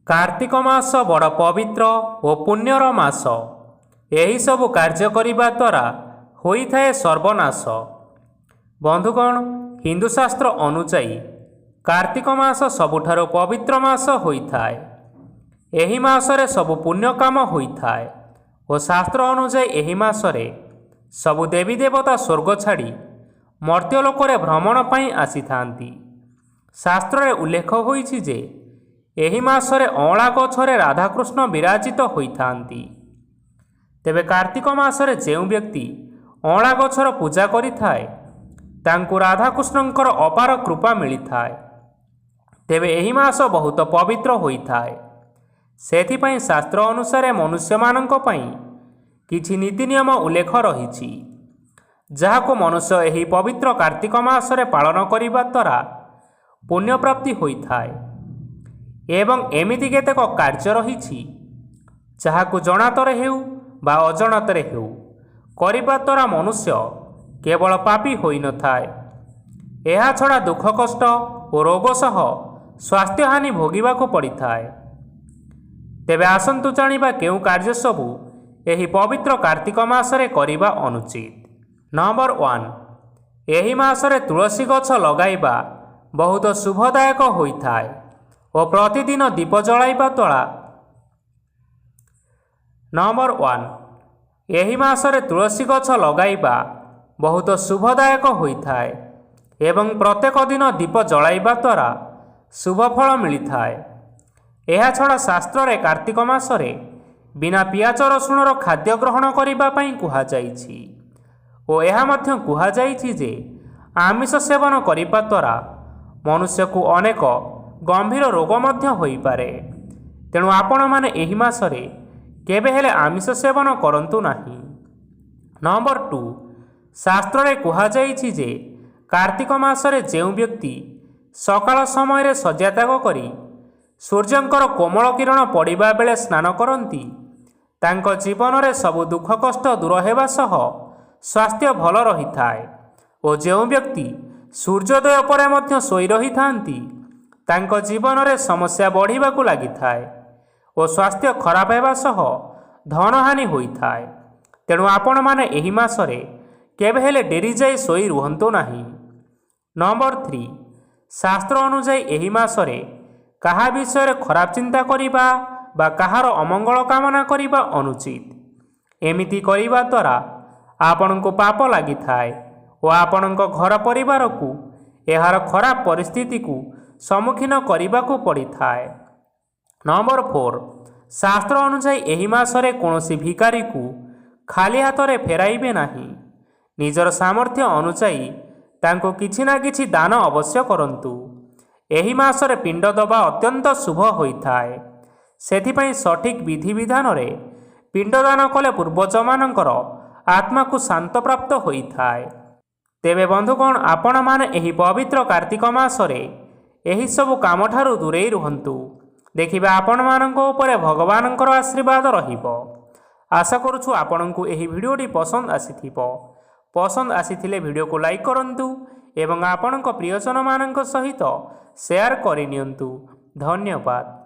कार्तिक मास बड़ पवित्र और पुण्यर मास। यही सबु कार्य करिबा द्वारा होइथाए सर्वनाश। बंधुगण, हिंदू शास्त्र अनुसायी कार्तिक मास सबुठारु पवित्र मास होइथाए। एही मासरे सबु पुण्य काम होइथाए और शास्त्र अनुसायी एही मासरे सबु देवी देवता स्वर्ग छाड़ी मर्त्यलोकरे भ्रमण पाई आसीथांती। शास्त्र रे उल्लेख होइछि जे एही मासरे अँला गछरे राधाकृष्ण विराजित होइथांती। तेबे कार्तिक मासरे जेउ व्यक्ति अँला गछर पूजा करिथाए तांकु राधाकृष्णंकर अपार कृपा मिलिथाए। तेबे एही मास बहुत पवित्र होइथाए। सेथिपाई शास्त्र अनुसारे मनुष्य मानंक पई किछि नीति नियम उल्लेख रहिछि, जाहाको मनुष्य एही पवित्र कार्तिक मासरे पालन करिबा द्वारा पुण्य प्राप्ति होइथाए। एवं एमिति केतेक कार्य रहिछि जाहाकु जणातरे हेउ बा अजणातरे हेउ करिबा द्वारा मनुष्य केवल पापी होई न थाए, एहा छड़ा दुख कष्ट और रोग सह स्वास्थ्य हानि भोगिबाको पड़िथाए। तेबे आसंतु जानिबा केउ कार्य सबु एही पवित्र कार्तिक मासरे करिबा अनुचित। नंबर 1, एही मासरे तुलसी गछ लगाइबा बहुत शुभदायक होइथाए और प्रतिदिन दीप जलाइबा द्वारा। नंबर 1, एही मासरे तुलसी गछ लगाइबा बहुत शुभदायक होइथाए एवं प्रत्येक दिन दीप जलाइबा द्वारा शुभ फल मिलिथाए। एहा छड़ा शास्त्र रे कार्तिक मासरे बिना पियाज रसुणर खाद्य ग्रहण करिबा पई कुहा जाइछि और एहा मध्य कुहा जाइछि जे आमिष सेवन करिबा द्वारा मनुष्य को अनेक गंभीर रोग मध्य होई पारे। तेणु आपण माने एही मासरे केबे हेले आमिष सेवन करंतु नाही। नंबर 2, शास्त्र रे कुहा जाइछि जे कार्तिक मासरे जेउ व्यक्ति सकाळ समय रे शय्या त्याग करी सूर्यंकर कोमल किरण पड़िबा बेले स्नान करंती तांको जीवन रे सबु दुख कष्ट दूर हेबा सह स्वास्थ्य भल रहिथाए। और जेउ व्यक्ति सूर्योदय परे मध्य सोई रहिथांती तांको जीवन रे समस्या बढ़िबाकु लागिथाए और स्वास्थ्य खराब हेबा सह धन हानि होइथाए। तेणु आपण माने एही मासरे केबे हेले डेरी जाई सोई रुहंतु नाही। नंबर 3, शास्त्र अनुसायी एही मासरे काहा विषय खराब चिंता करिबा बा काहार अमंगल कामना करिबा अनुचित। एमिति करिबा द्वारा आपणको पाप लागिथाए और आपणको घर परिवार को एहार खराब परिस्थिति को सम्मुखीन करिबाकु पड़िथाए। नंबर 4, शास्त्र अनुसायी एही मासरे कोनोसी भिकारी को खाली हाथरे फेराइबे नाही। निजर सामर्थ्य अनुसायी तांको किछि ना किछि दान अवश्य करंतु। एही मासरे पिंड दबा अत्यंत शुभ होइथाए। सेथिपई सठिक विधि विधान रे पिंडदान कले पूर्वजमानंकर आत्मा को शांत प्राप्त होइथाए। तेबे बंधुगण, आपण माने एही पवित्र कार्तिक मासरे एही सबु काम ठारू दूरेई रुहंतु। देखिबा आपण मानंको उपरे भगवानंकर आशीर्वाद रहिबो। आशा करूछु आपणको एही भिडियोटी पसंद आसीथिबो। पसंद आसीथिले भिडियो को लाइक करंतु एवं आपणको प्रियजन मानंक सहित शेयर करि नियंतु। धन्यवाद।